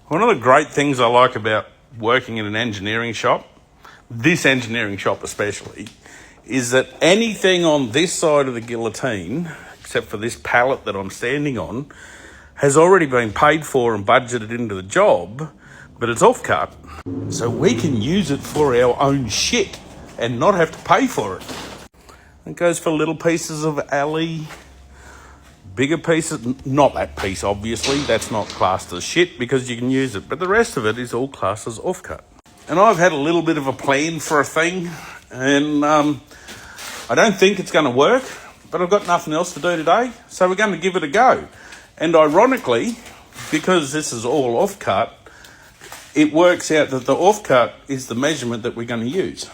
One of the great things I like about working in an engineering shop, this engineering shop especially, is that anything on this side of the guillotine, except for this pallet that I'm standing on, has already been paid for and budgeted into the job, but it's off-cut. So we can use it for our own shit and not have to pay for it. It goes for little pieces of alley, bigger pieces, not that piece obviously, that's not classed as shit because you can use it, but the rest of it is all classed as off-cut. And I've had a little bit of a plan for a thing, and I don't think it's going to work, but I've got nothing else to do today, so we're going to give it a go. And ironically, because this is all off-cut, it works out that the off-cut is the measurement that we're going to use.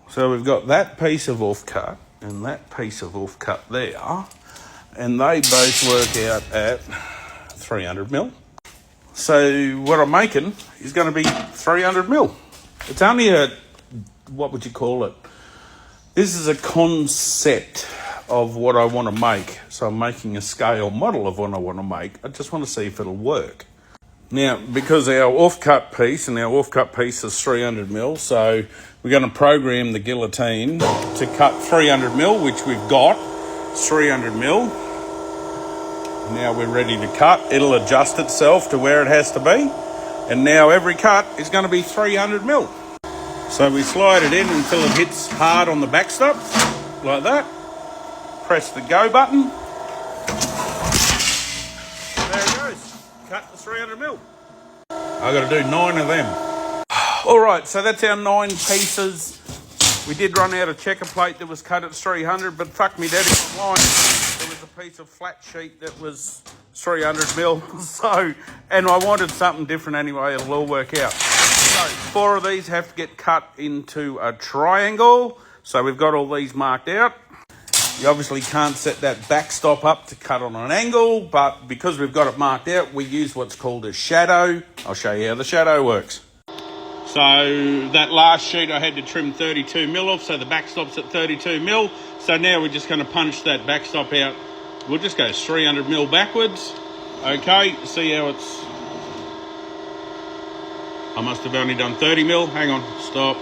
So we've got that piece of off-cut and that piece of off-cut there, and they both work out at 300 mil. So what I'm making is going to be 300 mil. It's only what would you call it? This is a concept of what I want to make. So I'm making a scale model of what I want to make. I just want to see if it'll work. Now, because our off-cut piece is 300 mil, so we're going to program the guillotine to cut 300 mil, which we've got. It's 300 mil. Now we're ready to cut. It'll adjust itself to where it has to be. And now every cut is going to be 300 mil. So we slide it in until it hits hard on the backstop, like that. Press the go button. There it goes. Cut the 300 mil. I've got to do 9 of them. All right, so that's our 9 pieces. We did run out of checker plate that was cut at 300, but fuck me, daddy, online there was a piece of flat sheet that was 300 mil. So, and I wanted something different anyway. It'll all work out. So 4 of these have to get cut into a triangle. So we've got all these marked out. You obviously can't set that backstop up to cut on an angle, but because we've got it marked out, we use what's called a shadow. I'll show you how the shadow works. So that last sheet I had to trim 32 mil off, so the backstop's at 32 mil. So now we're just going to punch that backstop out. We'll just go 300 mil backwards. Okay, see how it's... I must have only done 30 mil. Hang on, stop.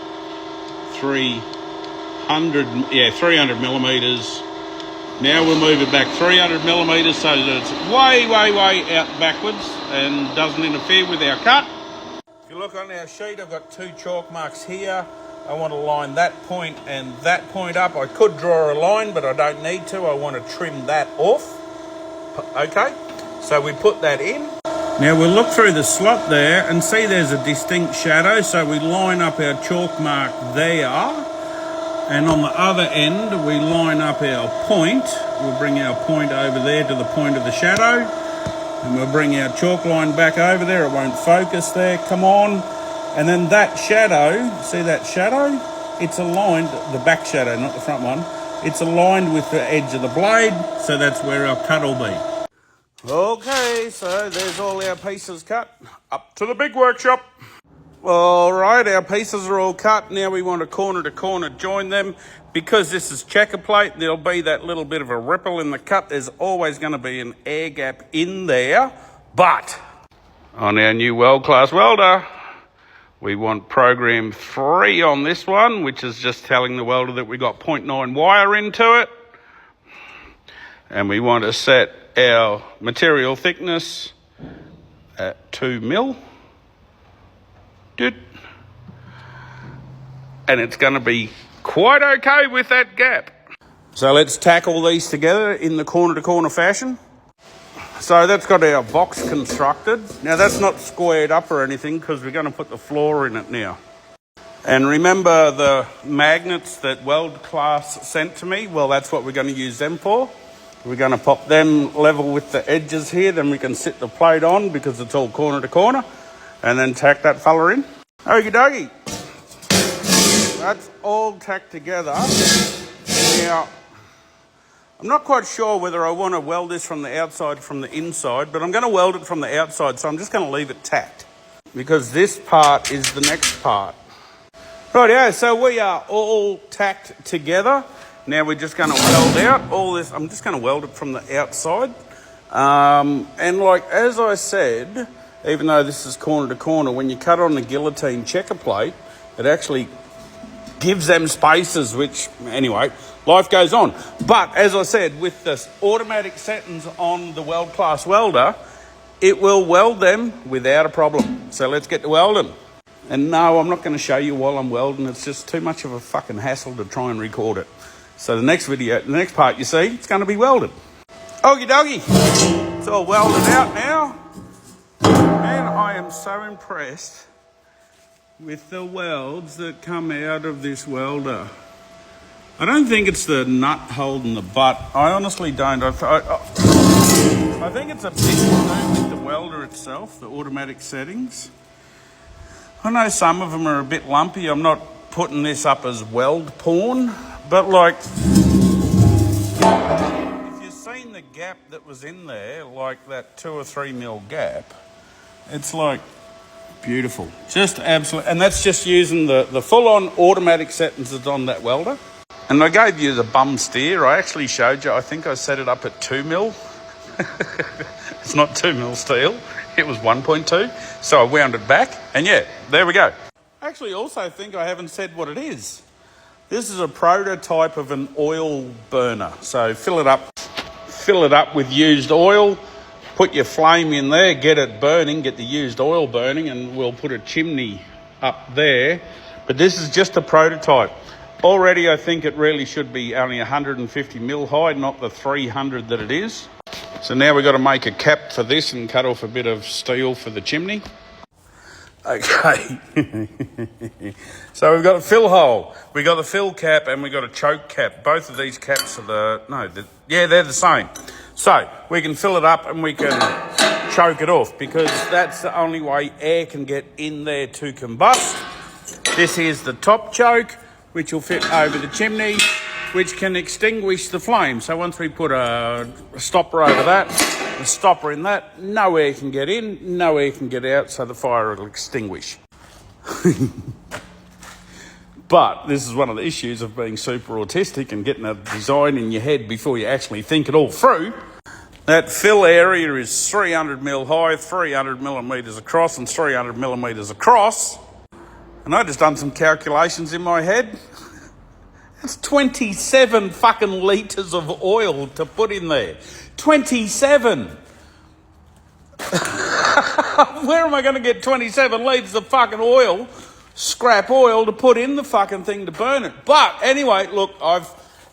300 millimetres. Now we'll move it back 300 millimetres so that it's way, way, way out backwards and doesn't interfere with our cut. If you look on our sheet, I've got 2 chalk marks here. I want to line that point and that point up. I could draw a line, but I don't need to. I want to trim that off. Okay, so we put that in. Now we'll look through the slot there and see there's a distinct shadow. So we line up our chalk mark there. And on the other end, we line up our point. We'll bring our point over there to the point of the shadow. And we'll bring our chalk line back over there. It won't focus there. Come on. And then that shadow, see that shadow? It's aligned, the back shadow, not the front one. It's aligned with the edge of the blade. So that's where our cut will be. Okay, so there's all our pieces cut. Up to the big workshop. All right, our pieces are all cut. Now we want to corner to corner join them. Because this is checker plate, there'll be that little bit of a ripple in the cut. There's always going to be an air gap in there. But on our new Weld Class welder, we want program 3 on this one, which is just telling the welder that we got 0.9 wire into it. And we want to set our material thickness at 2 mil. And it's going to be quite okay with that gap. So let's tackle these together in the corner-to-corner fashion. So that's got our box constructed. Now that's not squared up or anything because we're going to put the floor in it now. And remember the magnets that Weld Class sent to me? Well, that's what we're going to use them for. We're going to pop them level with the edges here, then we can sit the plate on because it's all corner-to-corner. And then tack that fella in. Okie dokie. That's all tacked together. Now, I'm not quite sure whether I want to weld this from the outside, from the inside, but I'm going to weld it from the outside, so I'm just going to leave it tacked because this part is the next part. Right, yeah, so we are all tacked together. Now we're just going to weld out all this. I'm just going to weld it from the outside. And like, as I said, even though this is corner to corner, when you cut on the guillotine checker plate, it actually gives them spaces, which, anyway, life goes on. But as I said, with the automatic settings on the Weld Class welder, it will weld them without a problem. So let's get to welding. And no, I'm not going to show you while I'm welding. It's just too much of a fucking hassle to try and record it. So the next part you see, it's going to be welded. Okie dokie. It's all welded out now. Man, I am so impressed with the welds that come out of this welder. I don't think it's the nut holding the butt. I honestly don't. I think it's a bit to do with the welder itself, the automatic settings. I know some of them are a bit lumpy. I'm not putting this up as weld porn, but like, if you've seen the gap that was in there, like that 2 or 3 mil gap, it's like beautiful. Just absolute, and that's just using the full-on automatic settings that's on that welder. And I gave you the bum steer. I actually showed you, I think I set it up at 2 mil. It's not 2 mil steel. It was 1.2, so I wound it back, and yeah, there we go. I actually also think I haven't said what it is. This is a prototype of an oil burner. So fill it up with used oil, put your flame in there, get it burning, get the used oil burning, and we'll put a chimney up there. But this is just a prototype. Already, I think it really should be only 150 mil high, not the 300 that it is. So now we've got to make a cap for this and cut off a bit of steel for the chimney. Okay. So we've got a fill hole, we got the fill cap, and we got a choke cap. Both of these caps are they're the same. So we can fill it up and we can choke it off, because that's the only way air can get in there to combust. This is the top choke, which will fit over the chimney, which can extinguish the flame. So once we put a stopper over that, a stopper in that, no air can get in, no air can get out, so the fire will extinguish. But this is one of the issues of being super autistic and getting a design in your head before you actually think it all through. That fill area is 300 mil high, 300 millimetres across, and 300 millimetres across. And I just done some calculations in my head. That's 27 fucking litres of oil to put in there. 27! Where am I going to get 27 litres of fucking oil, scrap oil, to put in the fucking thing to burn it? But anyway, look, I've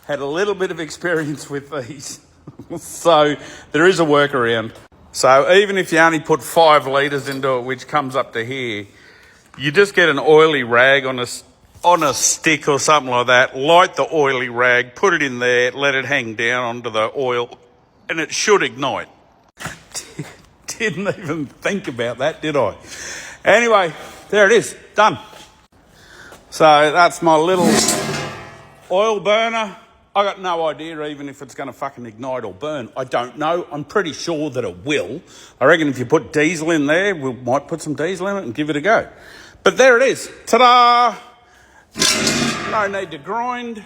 had a little bit of experience with these. So there is a workaround. So even if you only put 5 litres into it, which comes up to here, you just get an oily rag on a stick or something like that, light the oily rag, put it in there, let it hang down onto the oil, and it should ignite. Didn't even think about that, did I? Anyway, there it is, done. So that's my little oil burner. I got no idea even if it's going to fucking ignite or burn. I don't know. I'm pretty sure that it will. I reckon if you put diesel in there, we might put some diesel in it and give it a go. But there it is. Ta-da! No need to grind.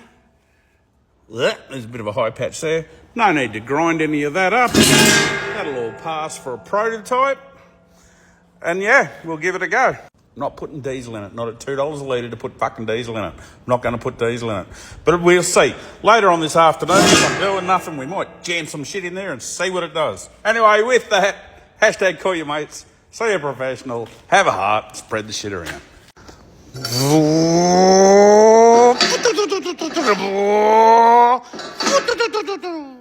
There's a bit of a high patch there. No need to grind any of that up. That'll all pass for a prototype. And yeah, we'll give it a go. I'm not putting diesel in it. Not at $2 a litre to put fucking diesel in it. I'm not going to put diesel in it. But we'll see. Later on this afternoon, if I'm doing nothing, we might jam some shit in there and see what it does. Anyway, with that, hashtag call your mates. See a professional. Have a heart. Spread the shit around.